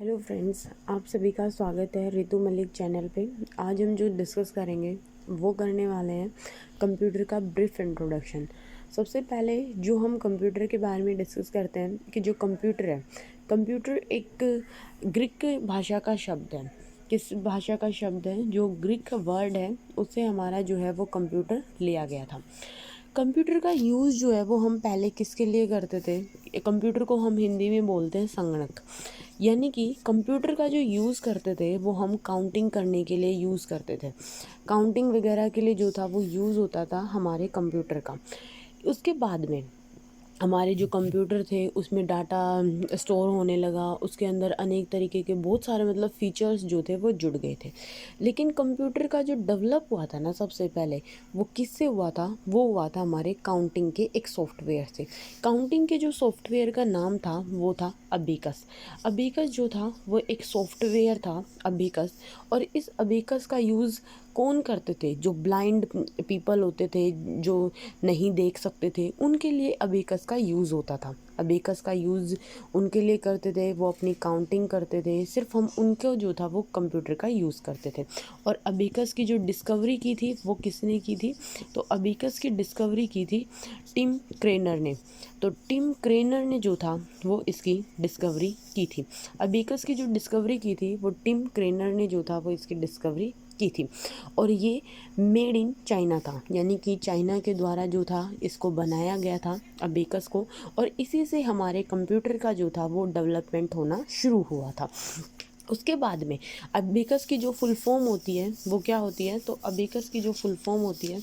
Hello friends, आप सभी का स्वागत है रितु मलिक चैनल पे। आज हम जो डिस्कस करेंगे वो करने वाले हैं कंप्यूटर का ब्रीफ इंट्रोडक्शन। सबसे पहले जो हम कंप्यूटर के बारे में डिस्कस करते हैं कि जो कंप्यूटर है, कंप्यूटर एक ग्रीक भाषा का शब्द है। किस भाषा का शब्द है? जो ग्रीक वर्ड है उससे हमारा जो है वो कंप्यूटर लिया गया था। कंप्यूटर का यूज़ जो है वो हम पहले किसके लिए करते थे? कंप्यूटर को हम हिंदी में बोलते हैं संगणक। यानी कि कंप्यूटर का जो यूज़ करते थे वो हम काउंटिंग करने के लिए यूज़ करते थे। काउंटिंग वगैरह के लिए जो था वो यूज़ होता था हमारे कंप्यूटर का। उसके बाद में हमारे जो कंप्यूटर थे उसमें डाटा स्टोर होने लगा, उसके अंदर अनेक तरीके के बहुत सारे मतलब फ़ीचर्स जो थे वो जुड़ गए थे। लेकिन कंप्यूटर का जो डेवलप हुआ था ना सबसे पहले, वो किससे हुआ था? वो हुआ था हमारे काउंटिंग के एक सॉफ्टवेयर से। काउंटिंग के जो सॉफ्टवेयर का नाम था वो था अबेकस। अबेकस जो था वो एक सॉफ्टवेयर था अबेकस। और इस अबेकस का यूज़ कौन करते थे? जो ब्लाइंड पीपल होते थे, जो नहीं देख सकते थे, उनके लिए अबेकस का यूज़ होता था। अबेकस का यूज़ उनके लिए करते थे, वो अपनी काउंटिंग करते थे। सिर्फ हम उनको जो था वो कंप्यूटर का यूज़ करते थे। और अबेकस की जो डिस्कवरी की थी वो किसने की थी? तो अबेकस की डिस्कवरी की थी टिम क्रेनर ने। तो टिम क्रेनर ने जो था वो इसकी डिस्कवरी की थी। अबेकस की जो डिस्कवरी की थी वो टिम क्रेनर ने जो था वो इसकी डिस्कवरी की थी। और ये मेड इन चाइना था, यानी कि चाइना के द्वारा जो था इसको बनाया गया था अबेकस को। और इसी से हमारे कंप्यूटर का जो था वो डेवलपमेंट होना शुरू हुआ था। उसके बाद में अबेकस की जो फुल फॉर्म होती है वो क्या होती है? तो अबेकस की जो फुल फॉर्म होती है,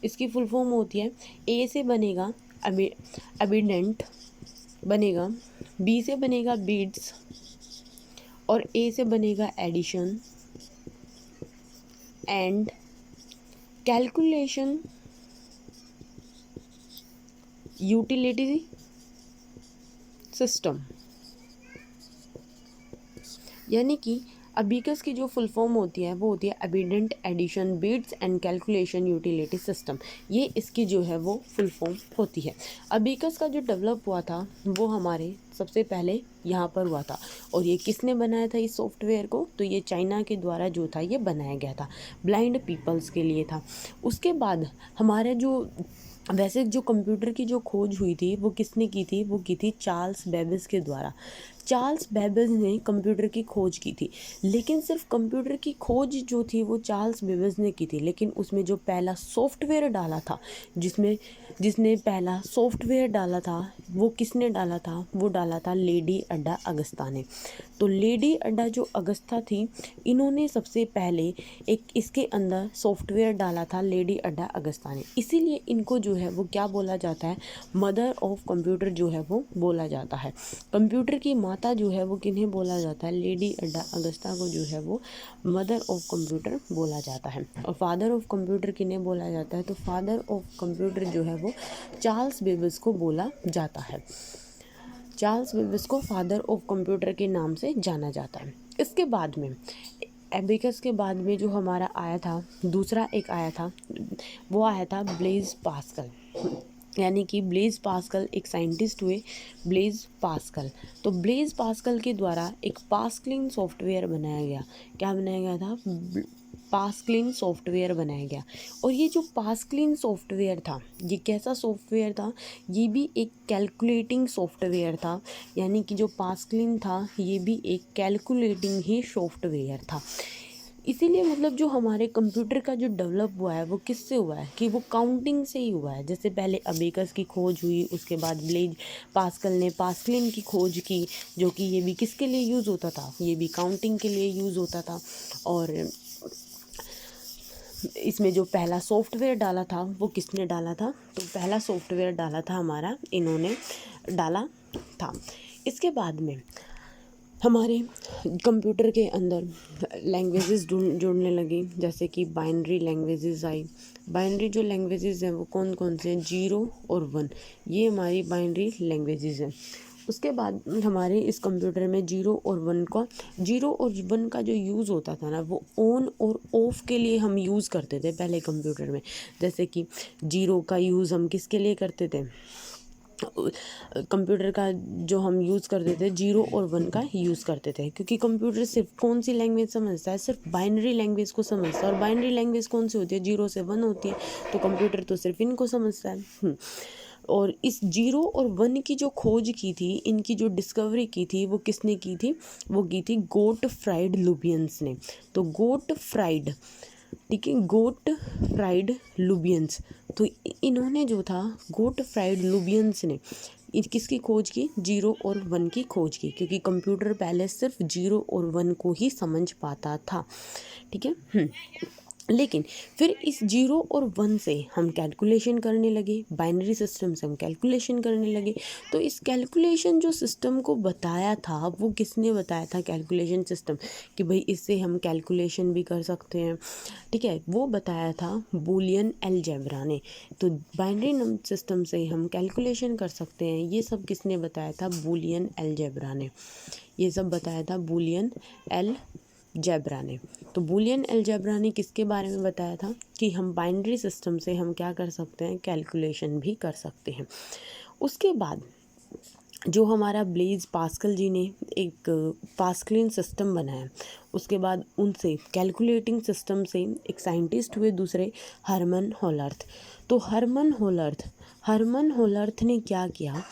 इसकी फुल फॉर्म होती है, ए से बनेगा एबिडेंट बनेगा, बी से बनेगा बीड्स, और ए से बनेगा addition and calculation utility system. यानी कि अबेकस की जो फुल फॉर्म होती है वो होती है एबिडेंट addition beats and calculation utility system. ये इसकी जो है वो फुल फॉर्म होती है। अबेकस का जो डेवलप हुआ था वो हमारे सबसे पहले यहाँ पर हुआ था। और ये किसने बनाया था इस सॉफ्टवेयर को? तो ये चाइना के द्वारा जो था ये बनाया गया था, ब्लाइंड पीपल्स के लिए था। उसके बाद हमारे जो वैसे जो कंप्यूटर की जो खोज हुई थी वो किसने की थी? वो की थी चार्ल्स बेबेज के द्वारा। चार्ल्स बेबेज ने कंप्यूटर की खोज की थी। लेकिन सिर्फ कंप्यूटर की खोज जो थी वो चार्ल्स बेबेज ने की थी, लेकिन उसमें जो पहला सॉफ्टवेयर डाला था, जिसमें जिसने पहला सॉफ्टवेयर डाला था वो किसने डाला था? वो डाला था लेडी अड्डा अगस्ता ने। तो लेडी अड्डा जो अगस्ता थी, इन्होंने सबसे पहले एक इसके अंदर सॉफ्टवेयर डाला था लेडी अड्डा अगस्ता ने। इसीलिए इनको जो है वो क्या बोला जाता है? मदर ऑफ कंप्यूटर जो है वो बोला जाता है। कंप्यूटर की माता जो है वो किन्हें बोला जाता है? लेडी अड्डा अगस्ता को जो है वो मदर ऑफ कंप्यूटर बोला जाता है। और फादर ऑफ कंप्यूटर किन्हें बोला जाता है? तो फादर ऑफ कंप्यूटर जो है वो चार्ल्स बेबेज को बोला जाता है। चार्ल्स बेबेज को फादर ऑफ कंप्यूटर के नाम से जाना जाता है। इसके बाद में एबेकस के बाद में जो हमारा आया था, दूसरा एक आया था, वो आया था ब्लेज पास्कल। यानी कि ब्लेज पास्कल एक साइंटिस्ट हुए, ब्लेज पास्कल। तो ब्लेज पास्कल के द्वारा एक पास्कलिन सॉफ्टवेयर बनाया गया। क्या बनाया गया था? पास्कलिन सॉफ्टवेयर बनाया गया। और ये जो पास्कलिन सॉफ्टवेयर था ये कैसा सॉफ्टवेयर था? ये भी एक कैलकुलेटिंग सॉफ्टवेयर था। यानी कि जो पास्कलिन था ये भी एक कैलकुलेटिंग ही सॉफ्टवेयर था। इसीलिए मतलब जो हमारे कंप्यूटर का जो डेवलप हुआ है वो किससे हुआ है? कि वो काउंटिंग से ही हुआ है। जैसे पहले अबेकस की खोज हुई, उसके बाद ब्लेज पास्कल ने पास्कलिन की खोज की, जो कि ये भी किसके लिए यूज़ होता था? ये भी काउंटिंग के लिए यूज़ होता था। और इसमें जो पहला सॉफ्टवेयर डाला था वो किसने डाला था? तो पहला सॉफ्टवेयर डाला था हमारा, इन्होंने डाला था। इसके बाद में हमारे कंप्यूटर के अंदर लैंग्वेजेस जुड़ने लगी, जैसे कि बाइनरी लैंग्वेजेस आई। बाइनरी जो लैंग्वेजेस हैं वो कौन कौन से हैं? 0 और 1, ये हमारी बाइनरी लैंग्वेजेस हैं। उसके बाद हमारे इस कंप्यूटर में 0 और 1 का जो यूज़ होता था ना वो ऑन और ऑफ के लिए हम यूज़ करते थे पहले कंप्यूटर में। जैसे कि 0 का यूज़ हम किसके लिए करते थे? कंप्यूटर का जो हम यूज़ करते थे 0 और 1 का यूज़ करते थे, क्योंकि कंप्यूटर सिर्फ कौन सी लैंग्वेज समझता है, सिर्फ बाइनरी लैंग्वेज को समझता है। और बाइनरी लैंग्वेज कौन सी होती है, 0 से 1 होती है। तो कंप्यूटर तो सिर्फ इनको समझता है। और इस 0 और 1 की जो खोज की थी, इनकी जो डिस्कवरी की थी, वो किसने की थी, वो की थी गोटफ्राइड लुबियंस ने। तो गोटफ्राइड, ठीक है, गोटफ्राइड लुबियंस। तो इन्होंने जो था, गोटफ्राइड लुबियंस ने किसकी खोज की, 0 और 1 की खोज की, क्योंकि कंप्यूटर पहले सिर्फ 0 और 1 को ही समझ पाता था। ठीक है। लेकिन फिर इस 0 और 1 से हम कैलकुलेशन करने लगे, बाइनरी सिस्टम से हम कैलकुलेशन करने लगे। तो इस कैलकुलेशन जो सिस्टम को बताया था, वो किसने बताया था, कैलकुलेशन सिस्टम, कि भाई इससे हम कैलकुलेशन भी कर सकते हैं। ठीक है, वो बताया था बूलियन अलजेब्रा ने। तो बाइनरी सिस्टम से हम कैलकुलेशन कर सकते हैं, ये सब किसने बताया था, बूलियन अलजेब्रा ने। ये सब बताया था बूलियन अलजेब्रा ने। तो बूलियन अलजेब्रा ने किसके बारे में बताया था, कि हम बाइनरी सिस्टम से हम क्या कर सकते हैं, कैलकुलेशन भी कर सकते हैं। उसके बाद जो हमारा ब्लेज पास्कल जी ने एक पास्कलिन सिस्टम बनाया, उसके बाद उनसे कैलकुलेटिंग सिस्टम से एक साइंटिस्ट हुए दूसरे, हरमन होलर्थ। तो हरमन होलर्थ ने क्या किया,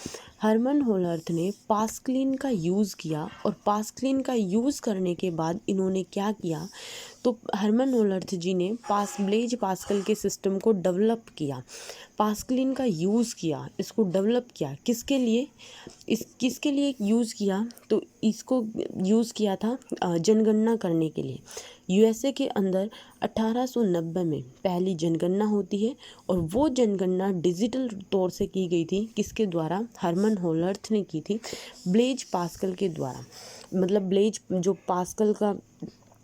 हरमन होलर्थ ने पास्कलिन का यूज़ किया। और पास्कलिन का यूज़ करने के बाद इन्होंने क्या किया, तो हरमन होलर्थ जी ने ब्लेज पास्कल के सिस्टम को डेवलप किया, पास्कलिन का यूज़ किया, इसको डेवलप किया। किसके लिए, किसके लिए यूज़ किया, तो इसको यूज़ किया था जनगणना करने के लिए। यूएसए के अंदर 1890 में पहली जनगणना होती है, और वो जनगणना डिजिटल तौर से की गई थी, किसके द्वारा, हरमन होलर्थ ने की थी, ब्लेज पास्कल के द्वारा। मतलब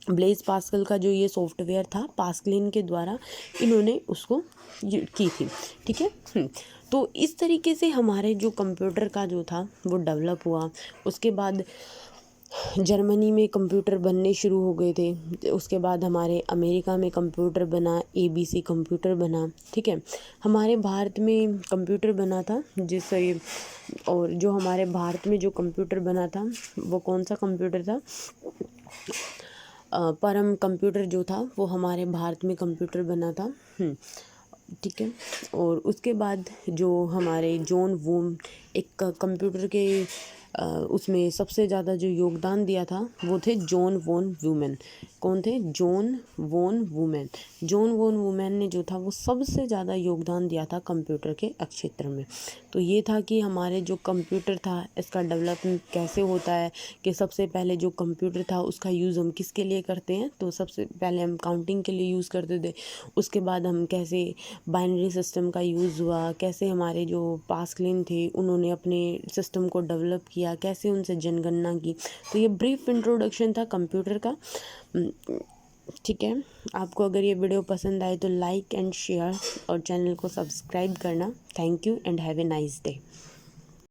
ब्लेज पास्कल का जो ये सॉफ्टवेयर था, पास्कलिन के द्वारा इन्होंने उसको की थी। ठीक है। तो इस तरीके से हमारे जो कंप्यूटर का जो था वो डेवलप हुआ। उसके बाद जर्मनी में कंप्यूटर बनने शुरू हो गए थे। उसके बाद हमारे अमेरिका में कंप्यूटर बना, ABC कंप्यूटर बना। ठीक है, हमारे भारत में कंप्यूटर बना था जिससे, और जो हमारे भारत में जो कंप्यूटर बना था वो कौन सा कंप्यूटर था, परम कंप्यूटर जो था वो हमारे भारत में कंप्यूटर बना था। ठीक है। और उसके बाद जो हमारे जॉन वूम, एक कंप्यूटर के उसमें सबसे ज़्यादा जो योगदान दिया था वो थे जॉन वॉन वूमैन। कौन थे, John von Neumann. John von Neumann ने जो था वो सबसे ज़्यादा योगदान दिया था कंप्यूटर के क्षेत्र में। तो ये था कि हमारे जो कंप्यूटर था इसका डेवलपमेंट कैसे होता है, कि सबसे पहले जो कंप्यूटर था उसका यूज़ हम किसके लिए करते हैं, तो सबसे पहले हम काउंटिंग के लिए यूज़ करते थे। उसके बाद हम कैसे बाइनरी सिस्टम का यूज़ हुआ, कैसे हमारे जो पास्कलिन थे उन्होंने अपने सिस्टम को डेवलप किया, कैसे उनसे जनगणना की। तो ये ब्रीफ इंट्रोडक्शन था कंप्यूटर का। ठीक है, आपको अगर ये वीडियो पसंद आए तो लाइक एंड शेयर और चैनल को सब्सक्राइब करना। Thank you and have a nice day.